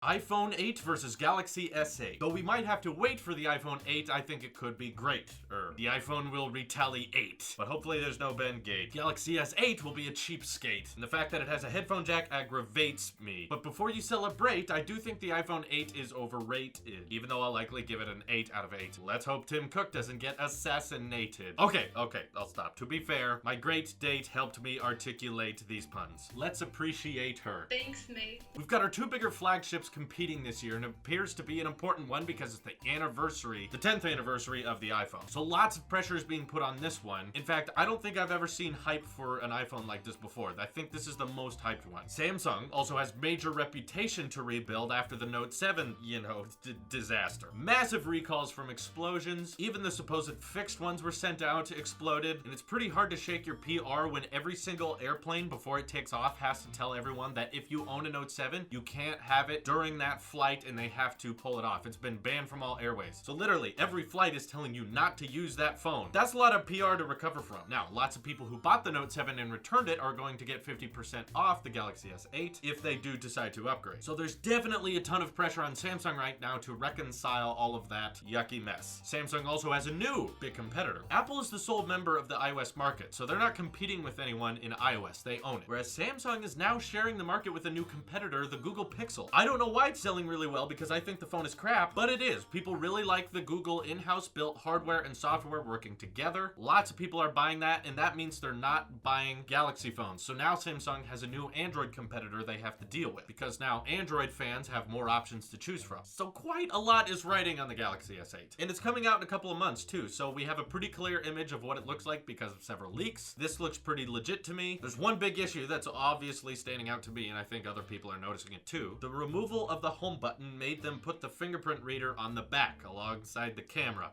iPhone 8 versus Galaxy S8. Though we might have to wait for the iPhone 8, I think it could be great. The iPhone will retaliate. But hopefully there's no Ben Gate. Galaxy S8 will be a cheapskate. And the fact that it has a headphone jack aggravates me. But before you celebrate, I do think the iPhone 8 is overrated. Even though I'll likely give it an 8 out of 8. Let's hope Tim Cook doesn't get assassinated. Okay, I'll stop. To be fair, my great date helped me articulate these puns. Let's appreciate her. Thanks, mate. We've got our two bigger flagships competing this year, and it appears to be an important one because it's the anniversary, the 10th anniversary of the iPhone. So lots of pressure is being put on this one. In fact, I don't think I've ever seen hype for an iPhone like this before. I think this is the most hyped one. Samsung also has major reputation to rebuild after the Note 7, disaster. Massive recalls from explosions. Even the supposed fixed ones were sent out, exploded, and it's pretty hard to shake your PR when every single airplane before it takes off has to tell everyone that if you own a Note 7, you can't have it during that flight and they have to pull it off. It's been banned from all airways. So literally every flight is telling you not to use that phone. That's a lot of PR to recover from. Now, lots of people who bought the Note 7 and returned it are going to get 50% off the Galaxy S8 if they do decide to upgrade. So there's definitely a ton of pressure on Samsung right now to reconcile all of that yucky mess. Samsung also has a new big competitor. Apple is the sole member of the iOS market, so they're not competing with anyone in iOS. They own it. Whereas Samsung is now sharing the market with a new competitor, the Google Pixel. I don't know why it's selling really well because I think the phone is crap, but it is. People really like the Google in-house built hardware and software working together. Lots of people are buying that, and that means they're not buying Galaxy phones. So now Samsung has a new Android competitor they have to deal with because now Android fans have more options to choose from. So quite a lot is riding on the Galaxy S8. And it's coming out in a couple of months too, so we have a pretty clear image of what it looks like because of several leaks. This looks pretty legit to me. There's one big issue that's obviously standing out to me, and I think other people are noticing it too. The removal of the home button made them put the fingerprint reader on the back alongside the camera.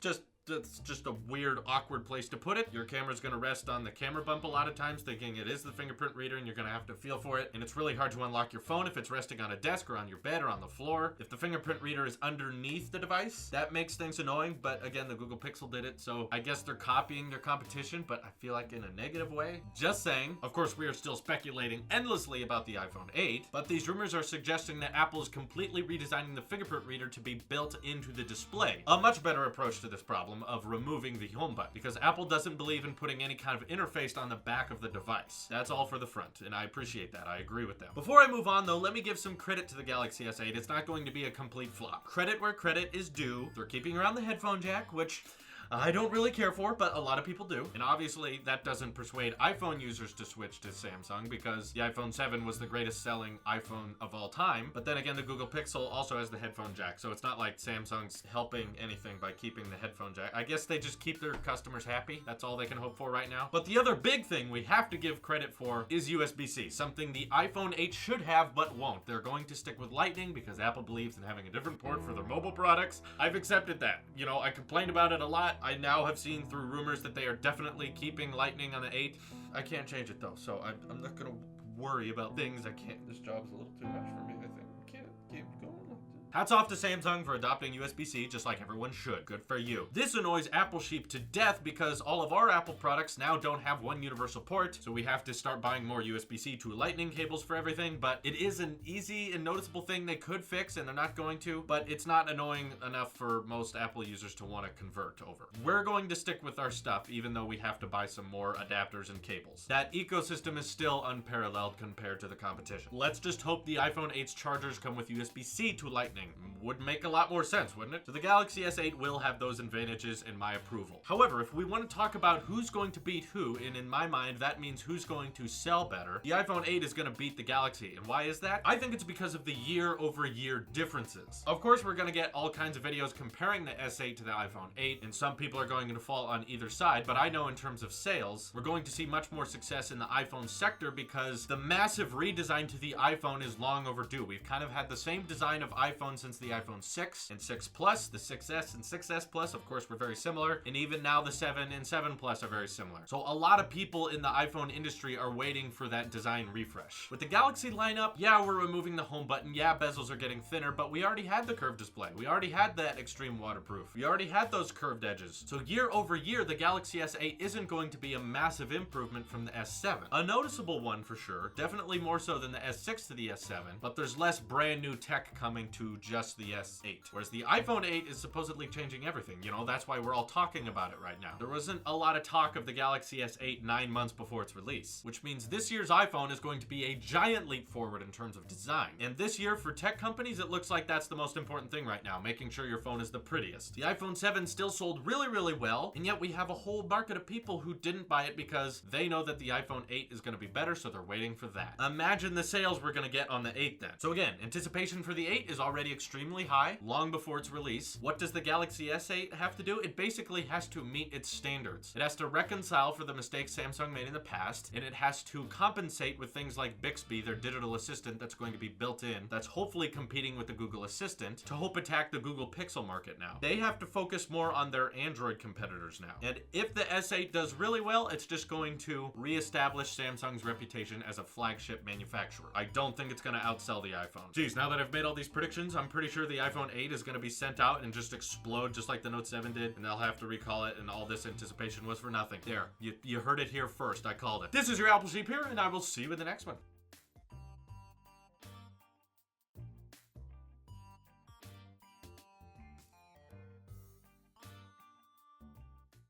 That's just a weird, awkward place to put it. Your camera's gonna rest on the camera bump a lot of times, thinking it is the fingerprint reader, and you're gonna have to feel for it. And it's really hard to unlock your phone if it's resting on a desk or on your bed or on the floor. If the fingerprint reader is underneath the device, that makes things annoying. But again, the Google Pixel did it, so I guess they're copying their competition, but I feel like in a negative way. Just saying. Of course, we are still speculating endlessly about the iPhone 8, but these rumors are suggesting that Apple is completely redesigning the fingerprint reader to be built into the display. A much better approach to this problem of removing the home button, because Apple doesn't believe in putting any kind of interface on the back of the device. That's all for the front, and I appreciate that. I agree with them. Before I move on though, let me give some credit to the Galaxy S8. It's not going to be a complete flop. Credit where credit is due. They're keeping around the headphone jack, which I don't really care for, but a lot of people do. And obviously, that doesn't persuade iPhone users to switch to Samsung because the iPhone 7 was the greatest selling iPhone of all time. But then again, the Google Pixel also has the headphone jack, so it's not like Samsung's helping anything by keeping the headphone jack. I guess they just keep their customers happy. That's all they can hope for right now. But the other big thing we have to give credit for is USB-C, something the iPhone 8 should have but won't. They're going to stick with Lightning because Apple believes in having a different port for their mobile products. I've accepted that. You know, I complained about it a lot. I now have seen through rumors that they are definitely keeping Lightning on the 8. I can't change it though, so I'm not gonna worry about things I can't. This job's a little too much for me, I think. I can't keep going like this. Hats off to Samsung for adopting USB-C, just like everyone should. Good for you. This annoys Apple sheep to death because all of our Apple products now don't have one universal port, so we have to start buying more USB-C to Lightning cables for everything, but it is an easy and noticeable thing they could fix, and they're not going to, but it's not annoying enough for most Apple users to want to convert over. We're going to stick with our stuff, even though we have to buy some more adapters and cables. That ecosystem is still unparalleled compared to the competition. Let's just hope the iPhone 8's chargers come with USB-C to Lightning. Would make a lot more sense, wouldn't it? So the Galaxy S8 will have those advantages in my approval. However, if we want to talk about who's going to beat who, and in my mind that means who's going to sell better, the iPhone 8 is going to beat the Galaxy. And why is that? I think it's because of the year-over-year differences. Of course, we're going to get all kinds of videos comparing the S8 to the iPhone 8, and some people are going to fall on either side, but I know in terms of sales, we're going to see much more success in the iPhone sector because the massive redesign to the iPhone is long overdue. We've kind of had the same design of iPhone iPhone since the iPhone 6 and 6 Plus. The 6S and 6S Plus, of course, were very similar. And even now the 7 and 7 Plus are very similar. So a lot of people in the iPhone industry are waiting for that design refresh. With the Galaxy lineup, yeah, we're removing the home button. Yeah, bezels are getting thinner, but we already had the curved display. We already had that extreme waterproof. We already had those curved edges. So year over year, the Galaxy S8 isn't going to be a massive improvement from the S7. A noticeable one for sure, definitely more so than the S6 to the S7, but there's less brand new tech coming to just the S8. Whereas the iPhone 8 is supposedly changing everything. You know, that's why we're all talking about it right now. There wasn't a lot of talk of the Galaxy S8 9 months before its release, which means this year's iPhone is going to be a giant leap forward in terms of design. And this year for tech companies, it looks like that's the most important thing right now, making sure your phone is the prettiest. The iPhone 7 still sold really, really well, and yet we have a whole market of people who didn't buy it because they know that the iPhone 8 is going to be better, so they're waiting for that. Imagine the sales we're going to get on the 8 then. So again, anticipation for the 8 is already extremely high, long before its release. What does the Galaxy S8 have to do? It basically has to meet its standards. It has to reconcile for the mistakes Samsung made in the past, and it has to compensate with things like Bixby, their digital assistant that's going to be built in, that's hopefully competing with the Google Assistant to hope attack the Google Pixel market now. They have to focus more on their Android competitors now. And if the S8 does really well, it's just going to reestablish Samsung's reputation as a flagship manufacturer. I don't think it's going to outsell the iPhone. Geez, now that I've made all these predictions, I'm pretty sure the iPhone 8 is going to be sent out and just explode just like the Note 7 did, and they'll have to recall it, and all this anticipation was for nothing. There, you heard it here first. I called it. This is your Apple Sheep here, and I will see you in the next one.